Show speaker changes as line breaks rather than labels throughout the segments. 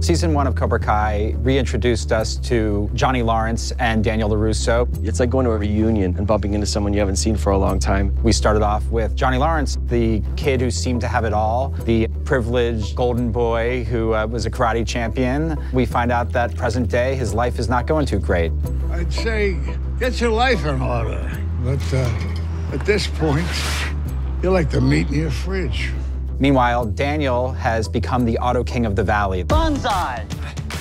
Season 1 of Cobra Kai reintroduced us to Johnny Lawrence and Daniel LaRusso.
It's like going to a reunion and bumping into someone you haven't seen for a long time.
We started off with Johnny Lawrence, the kid who seemed to have it all, the privileged golden boy who was a karate champion. We find out that present day, his life is not going too great.
I'd say get your life in order, but at this point, you're like the meat in your fridge.
Meanwhile, Daniel has become the auto king of the valley.
Banzai!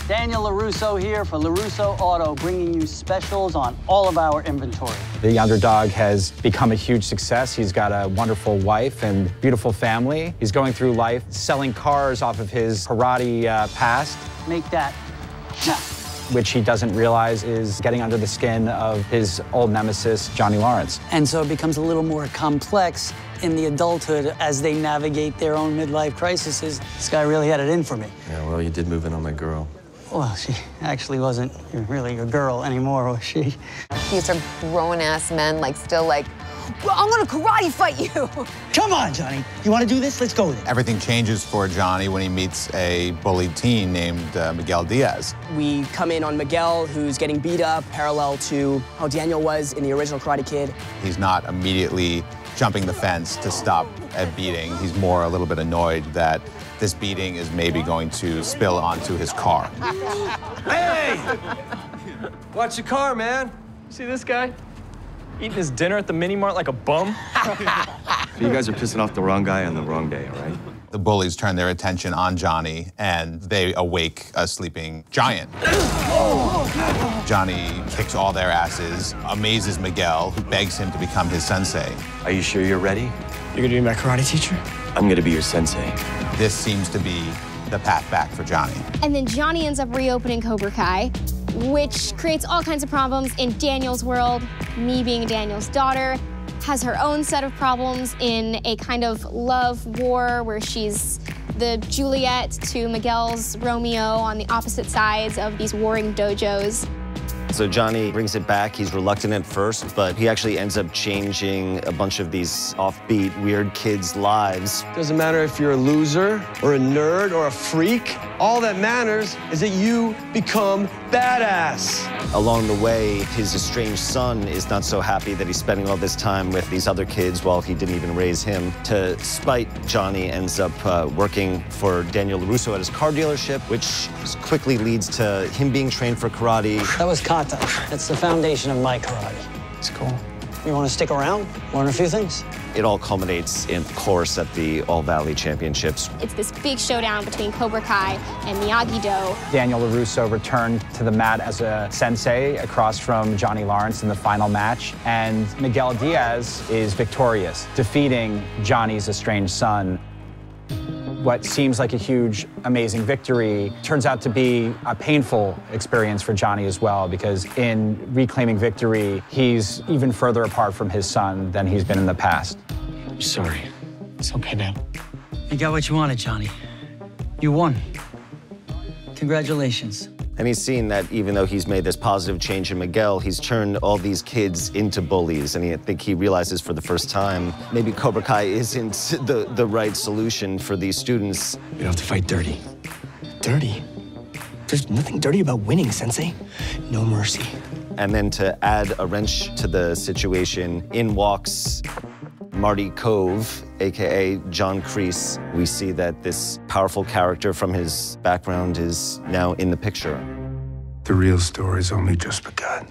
Daniel LaRusso here for LaRusso Auto, bringing you specials on all of our inventory.
The underdog has become a huge success. He's got a wonderful wife and beautiful family. He's going through life selling cars off of his karate past.
Make that cha.
Which he doesn't realize is getting under the skin of his old nemesis, Johnny Lawrence.
And so it becomes a little more complex in the adulthood as they navigate their own midlife crises. This guy really had it in for me.
Yeah, well, you did move in on my girl.
Well, she actually wasn't really your girl anymore, was she?
These are grown-ass men, still like, well, I'm gonna karate fight you.
Come on, Johnny. You wanna do this? Let's go then.
Everything changes for Johnny when he meets a bullied teen named Miguel Diaz.
We come in on Miguel, who's getting beat up, parallel to how Daniel was in the original Karate Kid.
He's not immediately jumping the fence to stop a beating. He's more a little bit annoyed that this beating is maybe going to spill onto his car.
Hey! Watch your car, man. See this guy? Eating his dinner at the mini-mart like a bum? You guys are pissing off the wrong guy on the wrong day, all right?
The bullies turn their attention on Johnny, and they awake a sleeping giant. Johnny kicks all their asses, amazes Miguel, who begs him to become his sensei.
Are you sure you're ready?
You're gonna be my karate teacher?
I'm gonna be your sensei.
This seems to be the path back for Johnny.
And then Johnny ends up reopening Cobra Kai, which creates all kinds of problems in Daniel's world. Me being Daniel's daughter has her own set of problems in a kind of love war where she's the Juliet to Miguel's Romeo on the opposite sides of these warring dojos.
So Johnny brings it back. He's reluctant at first, but he actually ends up changing a bunch of these offbeat, weird kids' lives.
Doesn't matter if you're a loser or a nerd or a freak. All that matters is that you become badass.
Along the way, his estranged son is not so happy that he's spending all this time with these other kids while he didn't even raise him. To spite Johnny, ends up working for Daniel LaRusso at his car dealership, which quickly leads to him being trained for karate.
That was kata. That's the foundation of my karate. It's cool. You want to stick around, learn a few things?
It all culminates, in, of course, at the All-Valley Championships.
It's this big showdown between Cobra Kai and Miyagi-Do.
Daniel LaRusso returned to the mat as a sensei across from Johnny Lawrence in the final match, and Miguel Diaz is victorious, defeating Johnny's estranged son. What seems like a huge, amazing victory turns out to be a painful experience for Johnny as well, because in reclaiming victory, he's even further apart from his son than he's been in the past.
I'm sorry. It's okay, Dad.
You got what you wanted, Johnny. You won. Congratulations.
And he's seen that even though he's made this positive change in Miguel, he's turned all these kids into bullies. And I think he realizes for the first time, maybe Cobra Kai isn't the right solution for these students.
You don't have to fight dirty. Dirty? There's nothing dirty about winning, Sensei. No mercy.
And then to add a wrench to the situation, in walks Marty Cove, AKA John Kreese. We see that this powerful character from his background is now in the picture.
The real story's only just begun.